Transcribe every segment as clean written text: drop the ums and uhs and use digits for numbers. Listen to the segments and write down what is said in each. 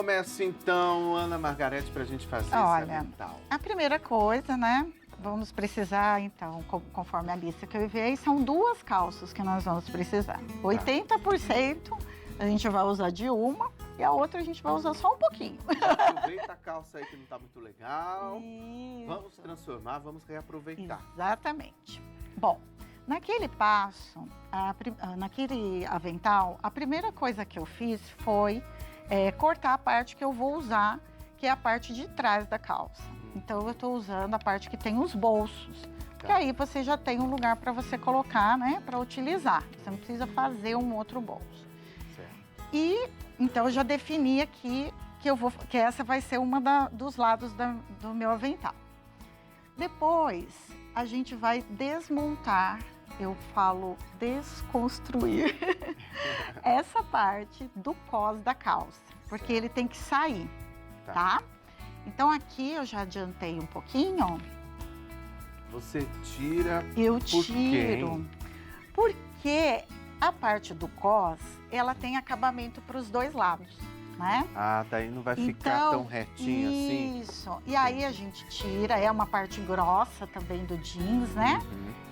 Começa então, Ana Margarete, para a gente fazer esse avental. A primeira coisa, né? Vamos precisar, então, conforme a lista que eu enviei, são 2 calças que nós vamos precisar. 80% a gente vai usar de uma e a outra a gente vai usar só um pouquinho. Aproveita a calça aí que não está muito legal. Isso. Vamos transformar, vamos reaproveitar. Exatamente. Bom, naquele passo, naquele avental, a primeira coisa que eu fiz foi cortar a parte que eu vou usar, que é a parte de trás da calça. Então eu estou usando a parte que tem os bolsos, que aí você já tem um lugar para você colocar, né, para utilizar. Você não precisa fazer um outro bolso. Certo. E então eu já defini aqui que essa vai ser uma dos lados do meu avental. Depois a gente vai desmontar, eu falo desconstruir, essa parte do cós da calça, porque ele tem que sair, tá? Então aqui eu já adiantei um pouquinho. Você tira. Eu tiro. Porque a parte do cós, ela tem acabamento para os 2 lados, né? Ah, daí não vai ficar tão retinho assim. Isso. E aí a gente tira, é uma parte grossa também do jeans, né?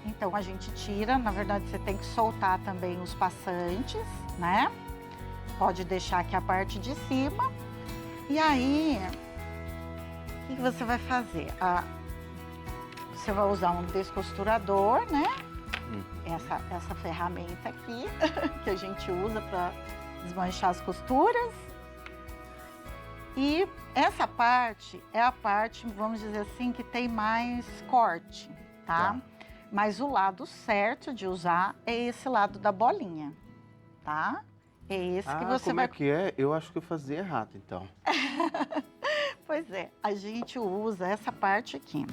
Então a gente tira, na verdade você tem que soltar também os passantes, né? Pode deixar aqui a parte de cima. E aí, o que você vai fazer? Você vai usar um descosturador, né? Essa ferramenta aqui, que a gente usa para desmanchar as costuras. E essa parte é a parte, vamos dizer assim, que tem mais corte, tá? Mas o lado certo de usar é esse lado da bolinha, tá? É esse que você como é que é? Eu acho que eu fazia errado, então. Pois é, a gente usa essa parte aqui,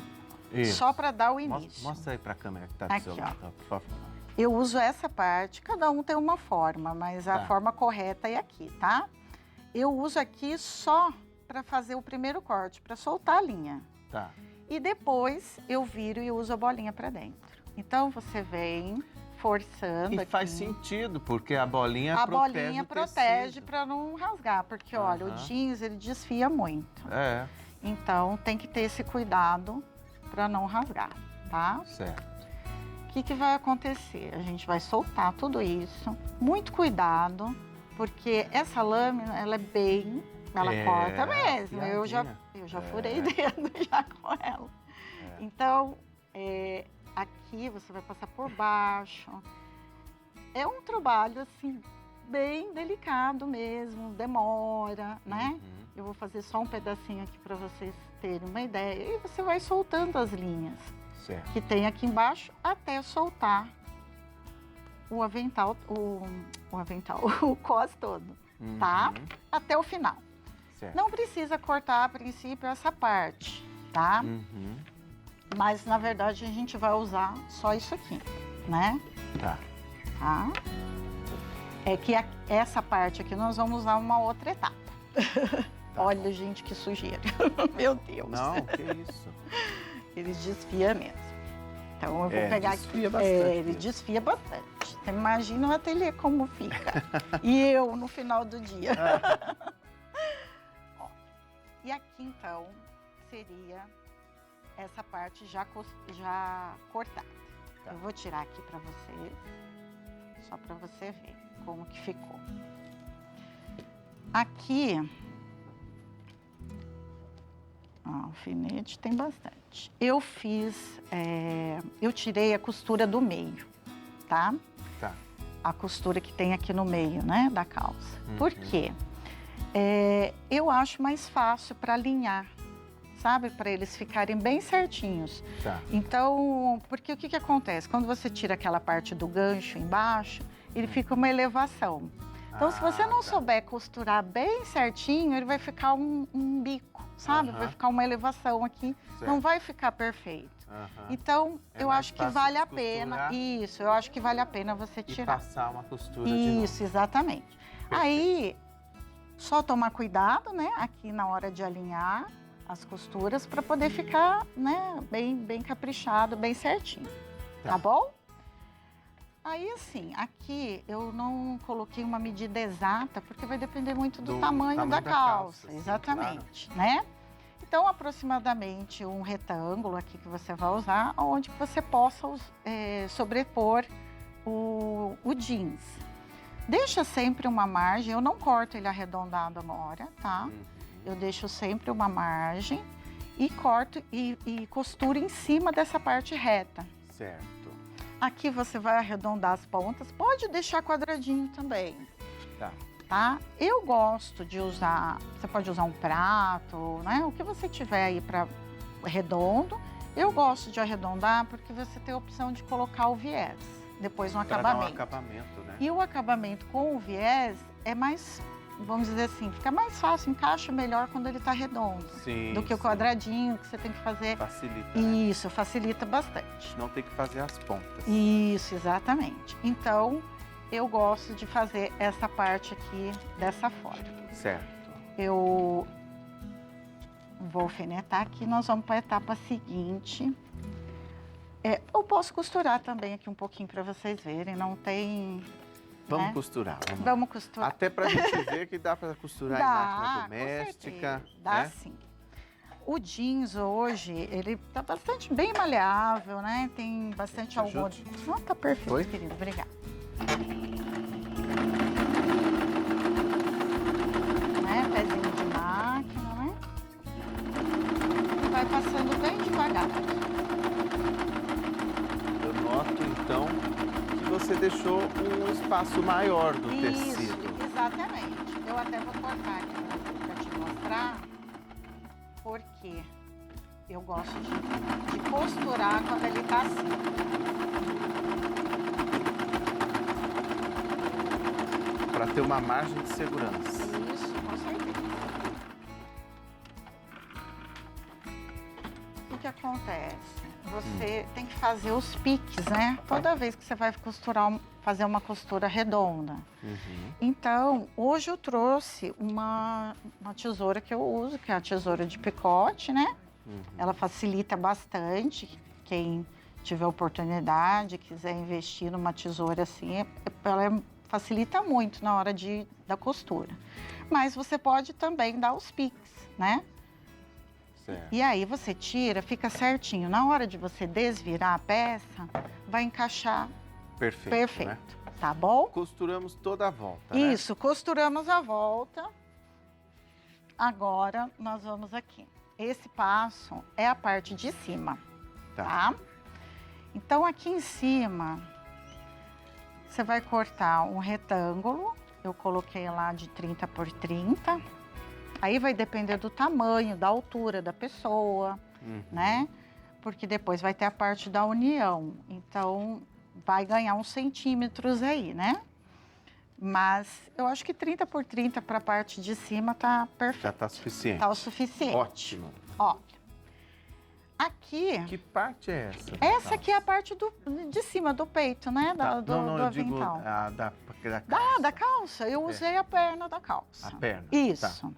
Isso. só para dar o início. Mostra aí para a câmera que está do seu lado, por favor. Eu uso essa parte, cada um tem uma forma, mas a forma correta é aqui, tá? Eu uso aqui só para fazer o primeiro corte, para soltar a linha. Tá. E depois eu viro e uso a bolinha para dentro. Então você vem forçando. E faz sentido, porque a bolinha a protege bolinha o protege para não rasgar, porque olha, o jeans ele desfia muito. Então tem que ter esse cuidado para não rasgar, tá? Certo. O que vai acontecer? A gente vai soltar tudo isso, muito cuidado, porque essa lâmina ela é bem, ela corta mesmo. Eu já furei dedo já com ela. Então aqui você vai passar por baixo. É um trabalho assim bem delicado mesmo, demora, né? Eu vou fazer só um pedacinho aqui para vocês terem uma ideia. E você vai soltando as linhas que tem aqui embaixo até soltar o avental, o cós todo, tá? Até o final. Não precisa cortar a princípio essa parte, tá? Mas na verdade a gente vai usar só isso aqui, né? Tá. É que essa parte aqui nós vamos usar uma outra etapa. Olha, gente, que sujeira. Meu Deus. Não, que isso. Ele desfia mesmo. Então eu vou pegar aqui. Ele desfia bastante. Você imagina o ateliê como fica. E eu no final do dia. Ó, e aqui então seria essa parte já cortada. Eu vou tirar aqui para vocês, só para você ver como que ficou. Aqui, alfinete tem bastante. Eu tirei a costura do meio, tá? A costura que tem aqui no meio, né, da calça. Por quê? Eu acho mais fácil para alinhar, sabe? Para eles ficarem bem certinhos. Então, porque o que acontece? Quando você tira aquela parte do gancho embaixo, ele fica uma elevação. Então, se você não souber costurar bem certinho, ele vai ficar um bico, sabe? Vai ficar uma elevação aqui, não vai ficar perfeito. Então, eu acho que vale a pena. Isso, eu acho que vale a pena você tirar. E passar uma costura de novo. Isso, exatamente. Aí, só tomar cuidado, né? Aqui na hora de alinhar as costuras para poder ficar, né? Bem caprichado, bem certinho. Tá bom? Aí, assim, aqui eu não coloquei uma medida exata, porque vai depender muito do tamanho da calça. Sim, exatamente, né? Então, aproximadamente um retângulo aqui que você vai usar, onde você possa sobrepor o jeans. Deixa sempre uma margem, eu não corto ele arredondado agora, tá? Eu deixo sempre uma margem e corto e costuro em cima dessa parte reta. Certo. Aqui você vai arredondar as pontas, pode deixar quadradinho também. Tá? Eu gosto de usar, você pode usar um prato, né? O que você tiver aí para redondo. Eu gosto de arredondar porque você tem a opção de colocar o viés, depois no acabamento. Dar um acabamento, né? E o acabamento com o viés é mais, vamos dizer assim, fica mais fácil, encaixa melhor quando ele tá redondo. Sim, do que o quadradinho que você tem que fazer. Facilita. Isso, facilita bastante. Não tem que fazer as pontas. Isso, exatamente. Então, eu gosto de fazer essa parte aqui dessa forma. Certo. Eu vou alfinetar aqui, nós vamos para a etapa seguinte. Eu posso costurar também aqui um pouquinho para vocês verem, não tem... Vamos né? costurar. Vamos costurar. Até pra gente ver que dá para costurar em máquina doméstica. Com certeza. Dá sim. O jeans hoje, ele tá bastante bem maleável, né? Tem bastante algodão. Não, tá perfeito, Foi? querido. Obrigada. Né? Pezinho de máquina, né? E vai passando bem devagar. Eu noto, então, que você deixou um espaço maior do Isso, tecido. exatamente. Eu até vou cortar aqui para te mostrar, porque eu gosto de costurar quando ele tá assim. Para ter uma margem de segurança. Isso, com certeza. O que acontece? Você tem que fazer os piques, né? Toda vez que você vai costurar, fazer uma costura redonda. Então, hoje eu trouxe uma tesoura que eu uso, que é a tesoura de picote, né? Ela facilita bastante. Quem tiver oportunidade, quiser investir numa tesoura assim, ela facilita muito na hora da costura. Mas você pode também dar os piques, né? Certo. E aí você tira, fica certinho. Na hora de você desvirar a peça, vai encaixar Perfeito. Né? tá bom? Costuramos toda a volta, Isso, né? Costuramos a volta. Agora, nós vamos aqui. Esse passo é a parte de cima, tá? Então, aqui em cima, você vai cortar um retângulo. Eu coloquei lá de 30 por 30. Aí vai depender do tamanho, da altura da pessoa, né? Porque depois vai ter a parte da união. Então, vai ganhar uns centímetros aí, né? Mas eu acho que 30 por 30 para a parte de cima tá perfeito. Já tá suficiente. Tá o suficiente. Ótimo. Olha. Aqui... Que parte é essa? Essa aqui é a parte de cima do peito, né? Do eu digo avental. da calça. Da calça. Eu usei a perna da calça. A perna. Isso.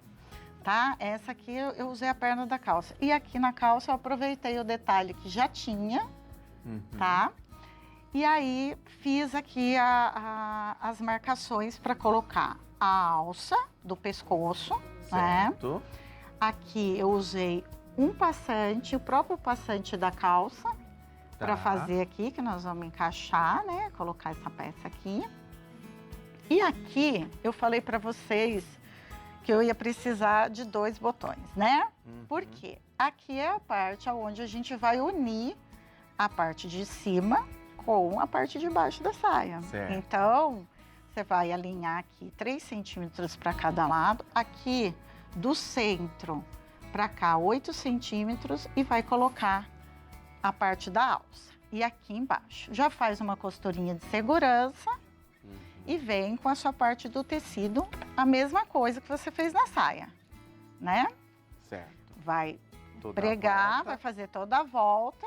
Tá? Essa aqui eu usei a perna da calça. E aqui na calça eu aproveitei o detalhe que já tinha, tá? E aí fiz aqui as marcações para colocar a alça do pescoço, certo, né? Aqui eu usei um passante, o próprio passante da calça, para fazer aqui, que nós vamos encaixar, né? Colocar essa peça aqui. E aqui eu falei para vocês que eu ia precisar de 2 botões, né? Por quê? Aqui é a parte onde a gente vai unir a parte de cima com a parte de baixo da saia. Certo. Então, você vai alinhar aqui 3 centímetros para cada lado. Aqui, do centro para cá, 8 centímetros e vai colocar a parte da alça. E aqui embaixo. Já faz uma costurinha de segurança e vem com a sua parte do tecido, a mesma coisa que você fez na saia, né? Certo. Vai pregar, vai fazer toda a volta.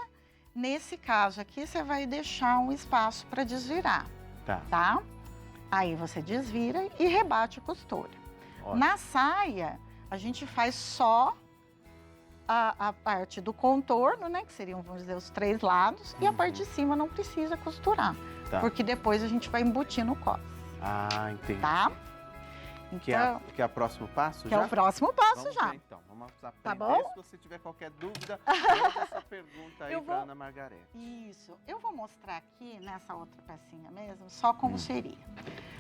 Nesse caso aqui, você vai deixar um espaço para desvirar, tá? Aí você desvira e rebate a costura. Ótimo. Na saia, a gente faz só a parte do contorno, né? Que seriam, vamos dizer, os 3 lados. E a parte de cima não precisa costurar. porque depois a gente vai embutir no cos. Ah, entendi. Tá? Então, que é o próximo passo já? Que é o próximo passo Vamos já. ver, então, vamos aprender. Tá bom? Se você tiver qualquer dúvida, manda essa pergunta aí para Ana Margarete. Isso. Eu vou mostrar aqui, nessa outra pecinha mesmo, só como seria.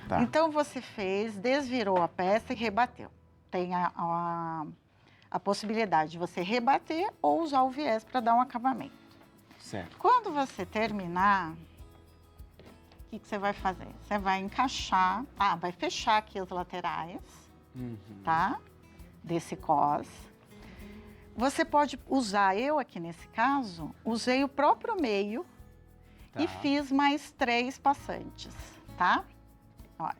Tá. Então, você fez, desvirou a peça e rebateu. Tem a possibilidade de você rebater ou usar o viés para dar um acabamento. Certo. Quando você terminar, o que você vai fazer? Você vai encaixar, vai fechar aqui as laterais, tá? Desse cos. Você pode usar, eu aqui nesse caso, usei o próprio meio e fiz mais 3 passantes, tá? Olha.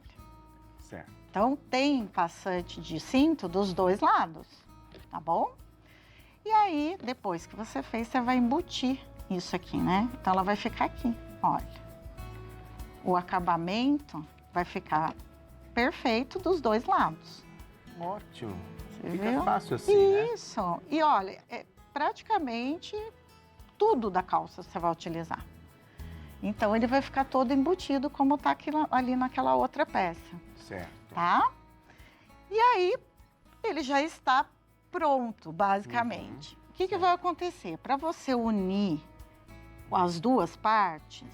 Certo. Então, tem passante de cinto dos 2 lados, tá bom? E aí, depois que você fez, você vai embutir isso aqui, né? Então, ela vai ficar aqui, olha. O acabamento vai ficar perfeito dos 2 lados. Ótimo. Você Fica viu? fácil assim, né? Isso. E olha, praticamente tudo da calça você vai utilizar. Então, ele vai ficar todo embutido como tá ali naquela outra peça. Certo. Tá? E aí, ele já está pronto, basicamente. O que vai acontecer? Para você unir as 2 partes,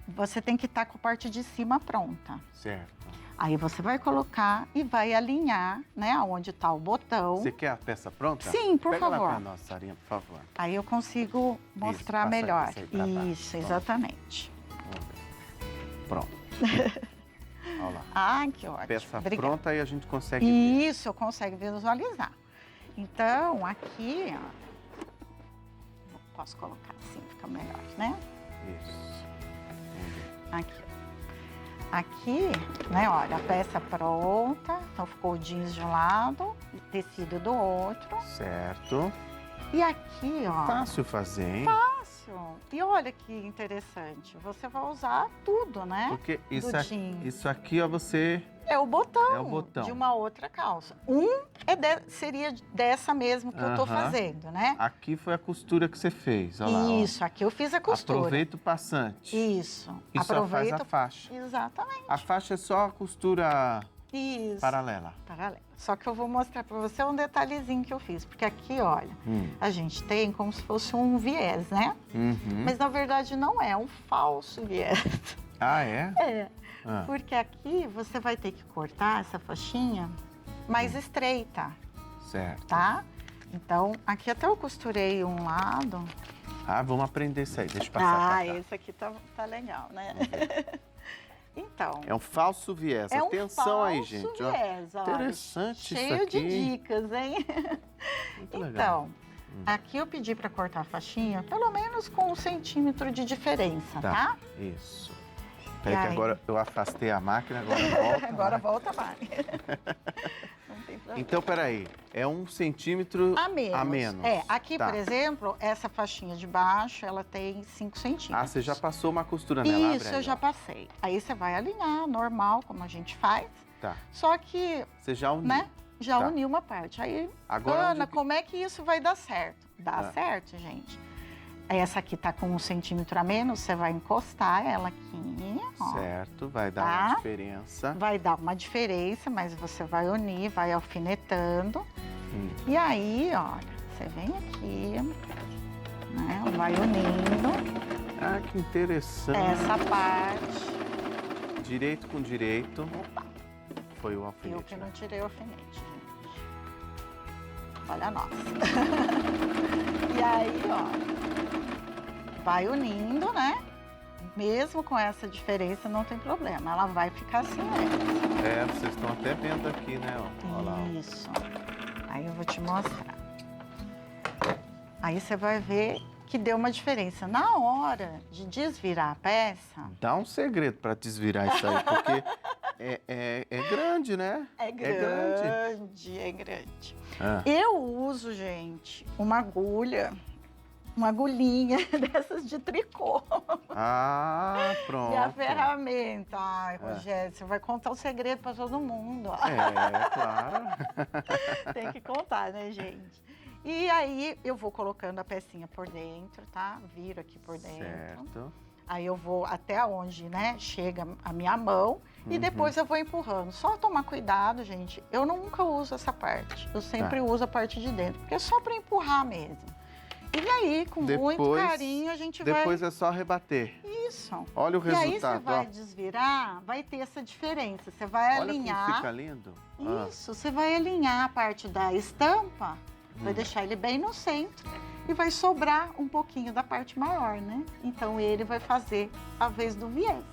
você tem que estar com a parte de cima pronta. Certo. Aí você vai colocar e vai alinhar, né, onde está o botão. Você quer a peça pronta? Sim, por favor. Pega favor. lá para nós, Sarinha, por favor. Aí eu consigo mostrar passa melhor. isso aí pra baixo. Isso, exatamente. Vamos ver. Pronto. Olha lá. Ah, que ótimo. Peça Obrigada. pronta aí a gente consegue ver. Isso, eu consigo visualizar. Então, aqui, ó, posso colocar assim, fica melhor, né? Isso. Aqui. Aqui, né, olha, a peça pronta, então ficou o jeans de um lado, o tecido do outro. Certo. E aqui, ó. Fácil fazer, hein? Fácil. E olha que interessante, você vai usar tudo, né? Porque do jeans. isso aqui, ó, você... É o botão, É o botão. de uma outra calça. Seria dessa mesmo que eu tô fazendo, né? Aqui foi a costura que você fez, olha lá. Isso, aqui eu fiz a costura. Aproveita o passante. Isso. E só faz a faixa. Exatamente. A faixa é só a costura Isso. paralela. Paralela. Só que eu vou mostrar para você um detalhezinho que eu fiz. Porque aqui, olha, a gente tem como se fosse um viés, né? Mas na verdade não é um falso viés. Ah, é? É. Porque aqui você vai ter que cortar essa faixinha mais estreita, Certo. tá? Então, aqui até eu costurei um lado. Ah, vamos aprender isso aí. Deixa eu passar pra cá. Esse aqui tá legal, né? Então. É um falso viés. É um Atenção aí, falso gente. viés, olha. Interessante isso Cheio aqui. de dicas, hein? Muito legal. Então, aqui eu pedi para cortar a faixinha pelo menos com 1 centímetro de diferença, tá? Isso. Peraí que aí? agora eu afastei a máquina, agora volta. Agora volta a máquina. Não tem problema. Então, peraí. É 1 centímetro a menos. Aqui, por exemplo, essa faixinha de baixo, ela tem 5 centímetros. Ah, você já passou uma costura nela? Isso, eu já passei. Aí você vai alinhar, normal, como a gente faz. Tá. Só que, Você já uniu. né, já uniu uma parte. Aí, Agora, Ana, como é que isso vai dar certo? Dá certo, gente. Essa aqui tá com 1 centímetro a menos, você vai encostar ela aqui, ó. Certo, vai dar uma diferença. Vai dar uma diferença, mas você vai unir, vai alfinetando. E aí, olha, você vem aqui, né, vai unindo. Ah, que interessante. Essa parte. Direito com direito. Opa. Foi o alfinete. Eu que não tirei o alfinete, gente. Olha a nossa. E aí, ó. Vai unindo, né? Mesmo com essa diferença, não tem problema. Ela vai ficar assim mesmo. É, vocês estão até vendo aqui, né? Ó. Olha lá. Isso. Aí eu vou te mostrar. Aí você vai ver que deu uma diferença. Na hora de desvirar a peça... Dá um segredo para desvirar isso aí, porque é grande, né? É grande. Ah. Eu uso, gente, uma agulhinha dessas de tricô. Ah, pronto. E a ferramenta. Ai, Rogério, você vai contar o segredo para todo mundo. É, claro. Tem que contar, né, gente? E aí, eu vou colocando a pecinha por dentro, tá? Viro aqui por dentro. Certo. Aí eu vou até onde, né, chega a minha mão e depois eu vou empurrando. Só tomar cuidado, gente. Eu nunca uso essa parte. Eu sempre uso a parte de dentro, porque é só para empurrar mesmo. E aí, com muito carinho, a gente vai... Depois é só rebater. Isso. Olha o resultado. E aí você vai desvirar, vai ter essa diferença. Você vai alinhar... Olha como fica lindo. Isso, você vai alinhar a parte da estampa, vai deixar ele bem no centro e vai sobrar um pouquinho da parte maior, né? Então ele vai fazer a vez do viés.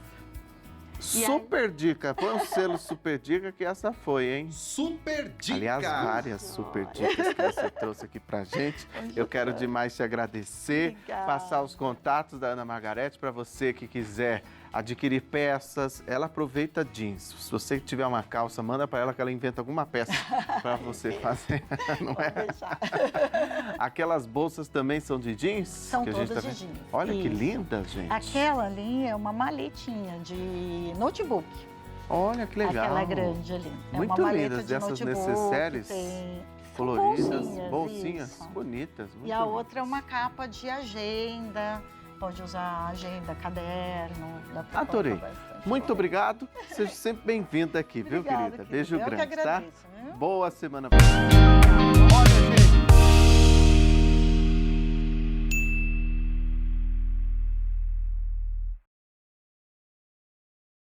Super dica, põe um selo super dica que essa foi, hein? Super dica! Aliás, várias super dicas que você trouxe aqui pra gente. Eu quero demais te agradecer, passar os contatos da Ana Margarete para você que quiser adquirir peças. Ela aproveita jeans. Se você tiver uma calça, manda para ela que ela inventa alguma peça para você fazer, não é? Deixar. Aquelas bolsas também são de jeans? São que a todas gente tá de jeans. Olha que Isso. lindas, gente. Aquela ali é uma maletinha de notebook. Olha que legal. Aquela grande ali. Muito é uma maleta lindas de essas notebook, necessaires tem coloridas, bolsinhas, bolsinhas isso. bonitas. Muito E a lindas. outra é uma capa de agenda. Pode usar agenda, caderno. Dá pra Adorei. colocar bastante Muito coisa. obrigado. Seja sempre bem-vinda aqui, viu, Obrigada, querida? Beijo Eu que grande, tá? agradeço, viu? Boa semana pra você. Olha, gente.